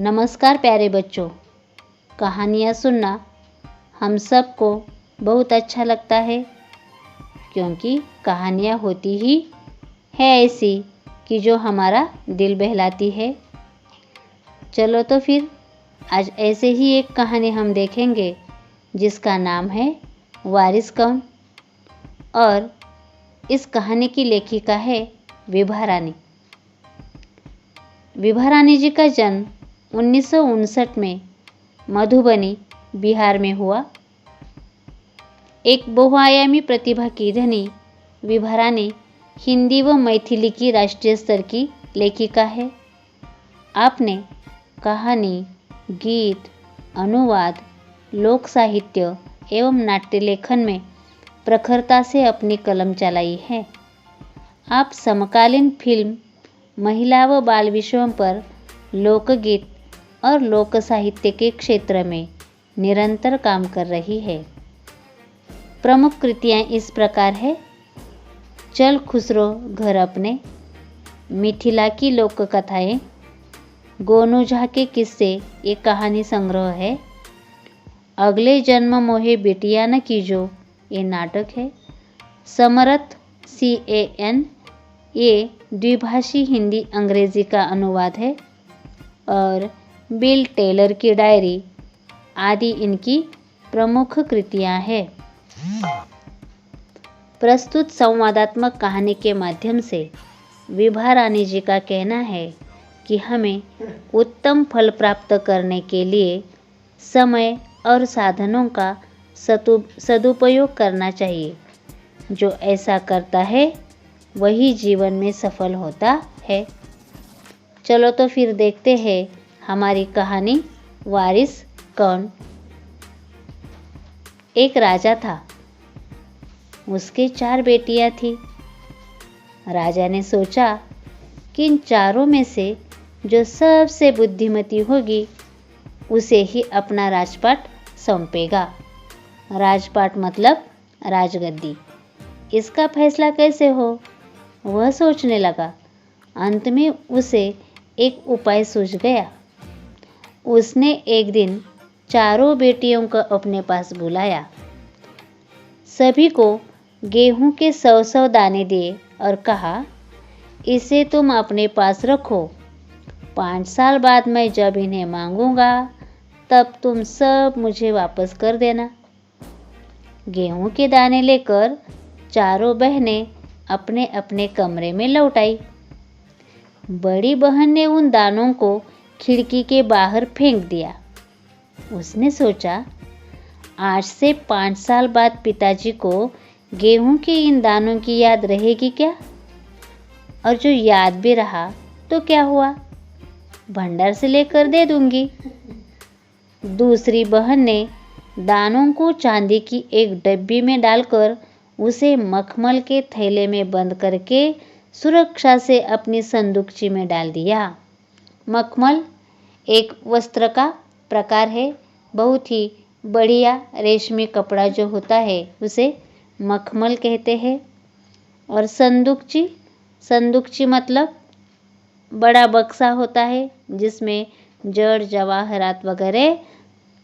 नमस्कार प्यारे बच्चों। कहानियाँ सुनना हम सबको बहुत अच्छा लगता है, क्योंकि कहानियाँ होती ही है ऐसी कि जो हमारा दिल बहलाती है। चलो तो फिर आज ऐसे ही एक कहानी हम देखेंगे जिसका नाम है वारिस कौन, और इस कहानी की लेखिका है विभा रानी। विभा रानी जी का जन्म 1959 में मधुबनी, बिहार में हुआ। एक बहुआयामी प्रतिभा की धनी विभा रानी हिंदी व मैथिली की राष्ट्रीय स्तर की लेखिका है। आपने कहानी, गीत, अनुवाद, लोक साहित्य एवं नाट्य लेखन में प्रखरता से अपनी कलम चलाई है। आप समकालीन फिल्म, महिला व बाल विषयों पर लोकगीत और लोक साहित्य के क्षेत्र में निरंतर काम कर रही है। प्रमुख कृतियाँ इस प्रकार है: चल खुसरो घर अपने, मिथिला की लोक कथाएँ, गोनू झा के किस्से एक कहानी संग्रह है, अगले जन्म मोहे बेटिया न कीजो ये नाटक है, समरथ CAN ये द्विभाषी हिंदी अंग्रेजी का अनुवाद है, और बिल टेलर की डायरी आदि इनकी प्रमुख कृतियाँ हैं। प्रस्तुत संवादात्मक कहानी के माध्यम से विभा रानी जी का कहना है कि हमें उत्तम फल प्राप्त करने के लिए समय और साधनों का सदुपयोग करना चाहिए। जो ऐसा करता है वही जीवन में सफल होता है। चलो तो फिर देखते हैं हमारी कहानी वारिस कौन। एक राजा था, उसके 4 बेटियां थी। राजा ने सोचा कि इन चारों में से जो सबसे बुद्धिमती होगी उसे ही अपना राजपाट सौंपेगा। राजपाट मतलब राजगद्दी। इसका फैसला कैसे हो, वह सोचने लगा। अंत में उसे एक उपाय सूझ गया। उसने एक दिन चारों बेटियों को अपने पास बुलाया, सभी को गेहूं के 100-100 दाने दिए और कहा, इसे तुम अपने पास रखो। 5 साल बाद मैं जब इन्हें मांगूंगा तब तुम सब मुझे वापस कर देना। गेहूं के दाने लेकर चारों बहनें अपने अपने कमरे में लौट आई। बड़ी बहन ने उन दानों को खिड़की के बाहर फेंक दिया। उसने सोचा, आज से 5 साल बाद पिताजी को गेहूं के इन दानों की याद रहेगी क्या? और जो याद भी रहा तो क्या हुआ, भंडार से लेकर दे दूंगी। दूसरी बहन ने दानों को चांदी की एक डब्बी में डालकर उसे मखमल के थैले में बंद करके सुरक्षा से अपनी संदूकची में डाल दिया। मखमल एक वस्त्र का प्रकार है। बहुत ही बढ़िया रेशमी कपड़ा जो होता है उसे मखमल कहते हैं। और संदूकची मतलब बड़ा बक्सा होता है जिसमें जड़ जवाहरात वगैरह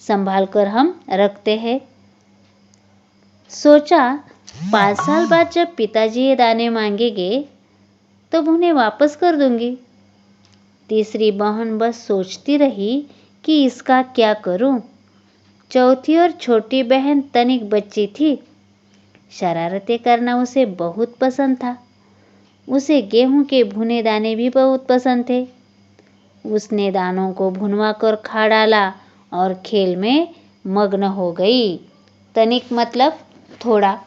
संभाल कर हम रखते हैं। सोचा, 5 साल बाद जब पिताजी ये दाने मांगेंगे तब उन्हें वापस कर दूंगी। तीसरी बहन बस सोचती रही कि इसका क्या करूं। चौथी और छोटी बहन तनिक बच्ची थी। शरारतें करना उसे बहुत पसंद था। उसे गेहूं के भुने दाने भी बहुत पसंद थे। उसने दानों को भुनवा कर खा डाला और खेल में मग्न हो गई। तनिक मतलब थोड़ा।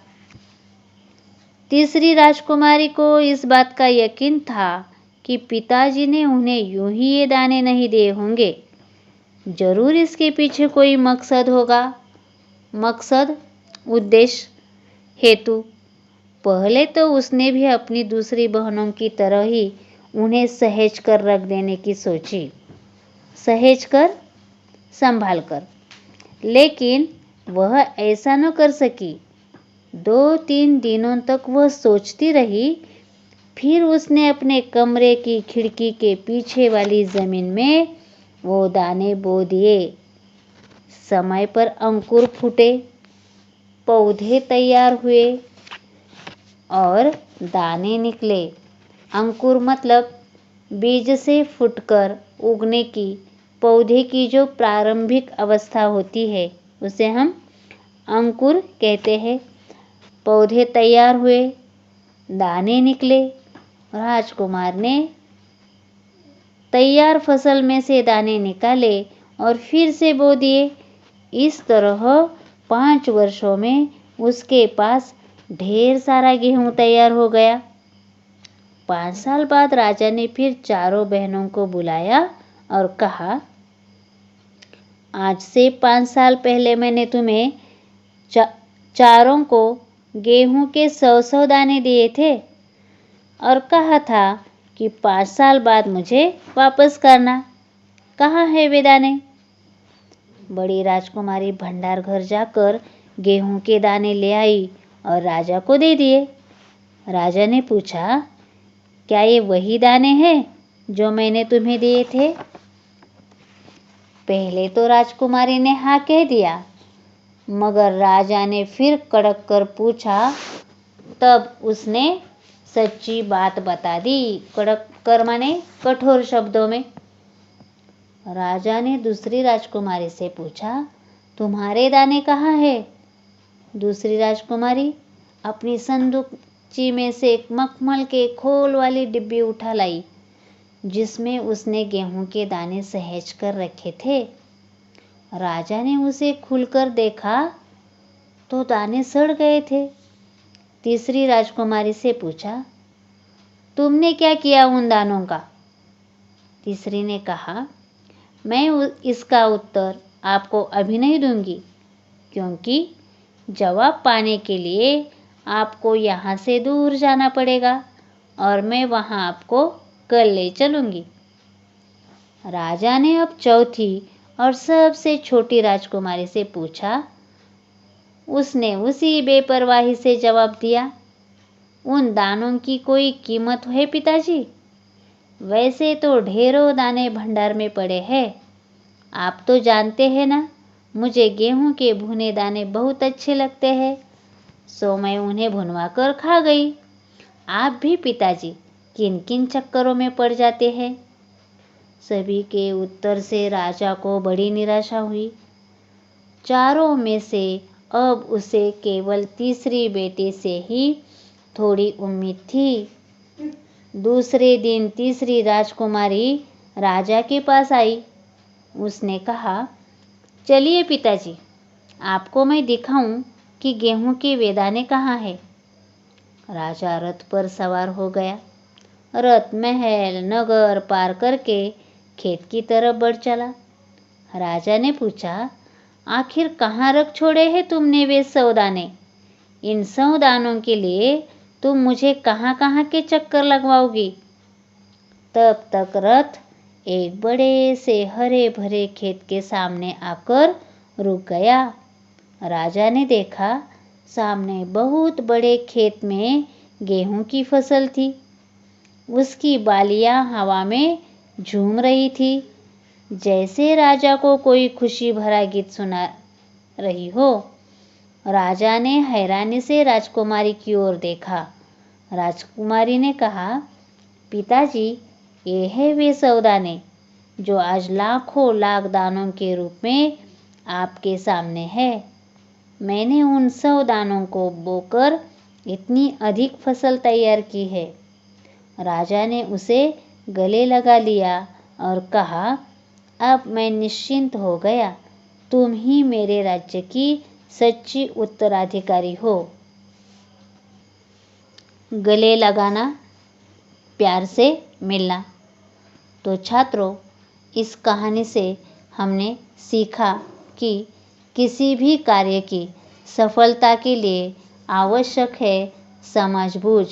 तीसरी राजकुमारी को इस बात का यकीन था कि पिताजी ने उन्हें यूं ही ये दाने नहीं दिए होंगे। जरूर इसके पीछे कोई मकसद होगा। मकसद, उद्देश्य, हेतु। पहले तो उसने भी अपनी दूसरी बहनों की तरह ही उन्हें सहेज कर रख देने की सोची। सहेज कर, संभाल कर। लेकिन वह ऐसा न कर सकी। 2-3 दिनों तक वह सोचती रही। फिर उसने अपने कमरे की खिड़की के पीछे वाली जमीन में वो दाने बो दिए। समय पर अंकुर फूटे, पौधे तैयार हुए और दाने निकले। अंकुर मतलब बीज से फूटकर उगने की, पौधे की जो प्रारंभिक अवस्था होती है उसे हम अंकुर कहते हैं। पौधे तैयार हुए, दाने निकले। राजकुमार ने तैयार फसल में से दाने निकाले और फिर से बो दिए। इस तरह 5 वर्षों में उसके पास ढेर सारा गेहूं तैयार हो गया। 5 साल बाद राजा ने फिर चारों बहनों को बुलाया और कहा, आज से 5 साल पहले मैंने तुम्हें चारों को गेहूं के 100-100 दाने दिए थे और कहा था कि 5 साल बाद मुझे वापस करना। कहाँ है वे दाने? बड़ी राजकुमारी भंडार घर जाकर गेहूं के दाने ले आई और राजा को दे दिए। राजा ने पूछा, क्या ये वही दाने हैं जो मैंने तुम्हें दिए थे? पहले तो राजकुमारी ने हाँ कह दिया, मगर राजा ने फिर कड़क कर पूछा, तब उसने सच्ची बात बता दी। कड़क कर माने कठोर शब्दों में। राजा ने दूसरी राजकुमारी से पूछा, तुम्हारे दाने कहाँ है? दूसरी राजकुमारी अपनी संदूकची में से एक मखमल के खोल वाली डिब्बी उठा लाई, जिसमें उसने गेहूं के दाने सहेज कर रखे थे। राजा ने उसे खुलकर देखा तो दाने सड़ गए थे। तीसरी राजकुमारी से पूछा, तुमने क्या किया उन दानों का? तीसरी ने कहा, मैं इसका उत्तर आपको अभी नहीं दूंगी, क्योंकि जवाब पाने के लिए आपको यहाँ से दूर जाना पड़ेगा और मैं वहाँ आपको कल ले चलूंगी। राजा ने अब चौथी और सबसे छोटी राजकुमारी से पूछा। उसने उसी बेपरवाही से जवाब दिया, उन दानों की कोई कीमत है पिताजी? वैसे तो ढेरों दाने भंडार में पड़े हैं। आप तो जानते हैं ना, मुझे गेहूं के भुने दाने बहुत अच्छे लगते हैं, सो मैं उन्हें भुनवा कर खा गई। आप भी पिताजी किन किन चक्करों में पड़ जाते हैं? सभी के उत्तर से राजा को बड़ी निराशा हुई। चारों में से अब उसे केवल तीसरी बेटी से ही थोड़ी उम्मीद थी। दूसरे दिन तीसरी राजकुमारी राजा के पास आई। उसने कहा, चलिए पिताजी, आपको मैं दिखाऊं कि गेहूं के वे दाने कहाँ हैं। राजा रथ पर सवार हो गया। रथ महल नगर पार करके खेत की तरफ बढ़ चला। राजा ने पूछा, आखिर कहाँ रख छोड़े हैं तुमने वे 100 दाने? इन 100 दानों के लिए तुम मुझे कहाँ कहाँ के चक्कर लगवाओगी? तब तक रथ एक बड़े से हरे भरे खेत के सामने आकर रुक गया। राजा ने देखा, सामने बहुत बड़े खेत में गेहूं की फसल थी। उसकी बालियां हवा में झूम रही थी, जैसे राजा को कोई खुशी भरा गीत सुना रही हो। राजा ने हैरानी से राजकुमारी की ओर देखा। राजकुमारी ने कहा, पिताजी, ये है वे 100 दाने जो आज लाखों लाख दानों के रूप में आपके सामने है। मैंने उन 100 दानों को बोकर इतनी अधिक फसल तैयार की है। राजा ने उसे गले लगा लिया और कहा, अब मैं निश्चिंत हो गया। तुम ही मेरे राज्य की सच्ची उत्तराधिकारी हो। गले लगाना, प्यार से मिलना। तो छात्रों, इस कहानी से हमने सीखा कि किसी भी कार्य की सफलता के लिए आवश्यक है समझबूझ,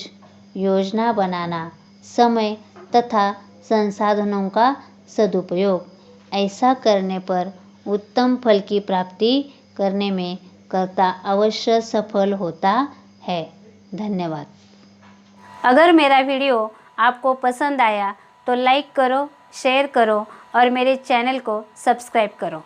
योजना बनाना, समय तथा संसाधनों का सदुपयोग। ऐसा करने पर उत्तम फल की प्राप्ति करने में कर्ता अवश्य सफल होता है। धन्यवाद। अगर मेरा वीडियो आपको पसंद आया तो लाइक करो, शेयर करो और मेरे चैनल को सब्सक्राइब करो।